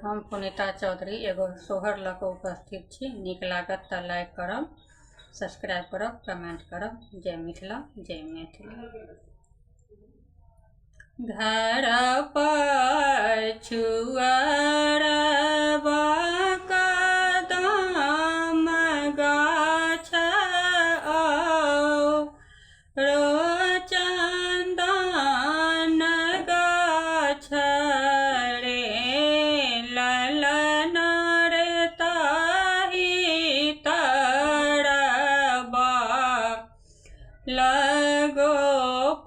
हम पुनीता चौधरी एगो सोहर लऽ कऽ उपस्थित छी। नीक लागत तऽ लाइक करब, सब्सक्राइब करब, कमेंट करब। जय मिथिला, जय मैथिली। घर पछुआरबा कदम गाछ चंदन गाछ रे ललन रे ताहि तरबा लगो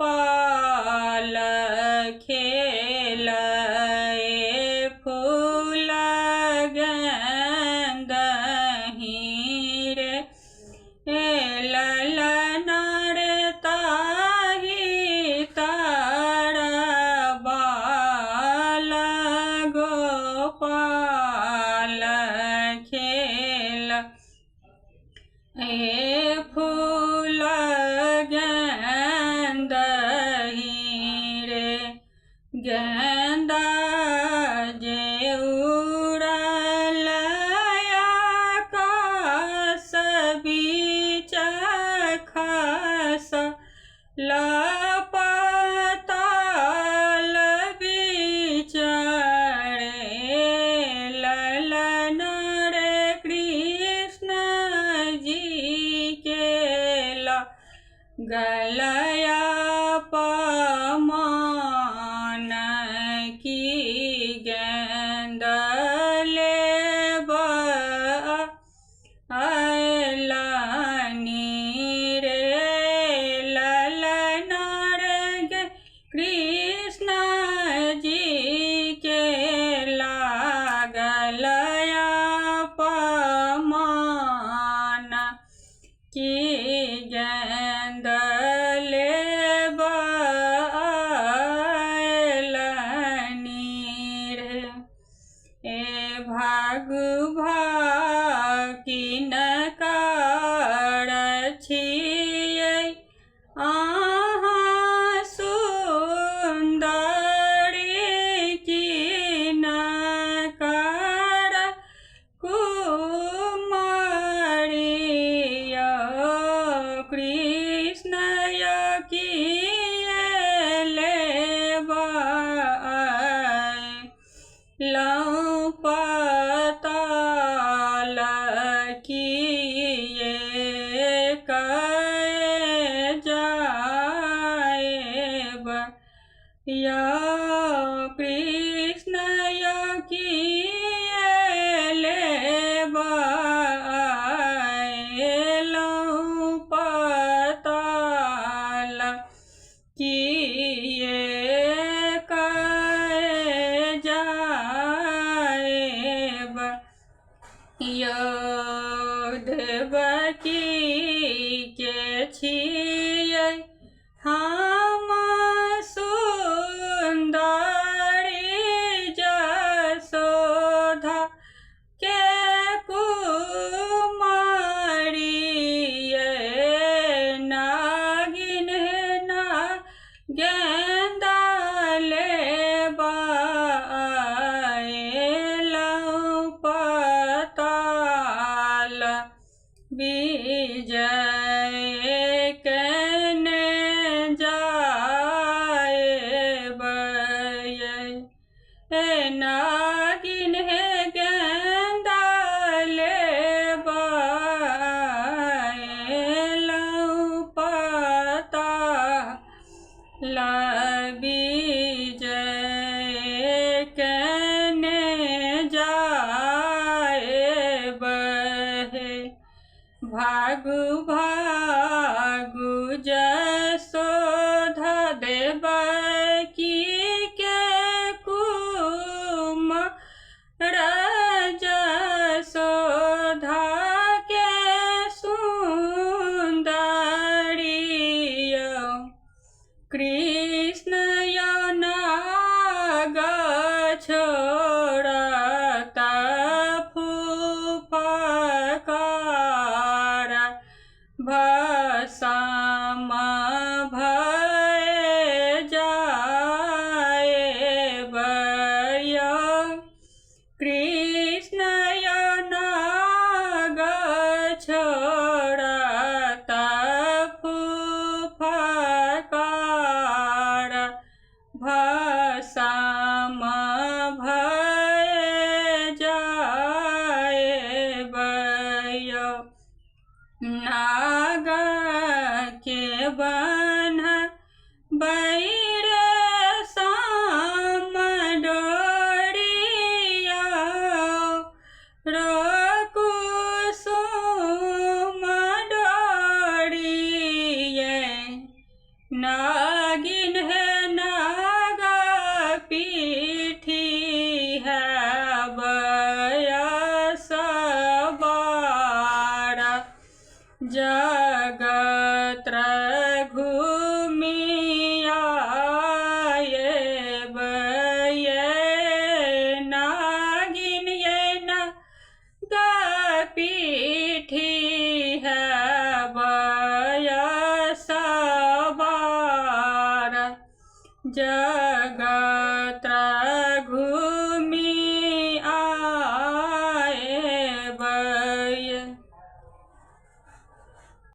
पाल खेलए फूल गेंदहि रे ललन रे ताहि तरबा लगो पाल खेल फूल गेंदहि रे गेंदा जे उड़ल आकाश बीच खस लपताल बीच रे ललन रे कृष्ण जी के गलया पमान की गेंद लेब अयलनि रे ललन रे कृष्ण जी के लागलया पमान की गेंद लेब अयलनि रे भागु किनकर छियै अहाँ सुन्दरी किनकर कुमारी कृष्ण किए लेब पताल किए कए जाएब कृष्ण किए लेब पताल किए कए जाएब देवकी के छियै हम सुन्दरी जसोधा के कुमारी नागिन ना गेंदा लेब पताल विजय कने जाएब नागिन गेंदा लेब पताल विजय कने जाएब भागु भागु जसोधा देवकी के कुमार जसोधा के सुन्दरी कृष्ण नाग छोड़त फूफकार कृष्ण नाग छोड़ता फुफकार भस्म भय जाए बयो नाग के बन बैर साम डोरिया कुसुम डोरिये नागिन है नाग पीठी है बयसबार जगत घूमिया नागिन ये नाग पीठी है बयसबार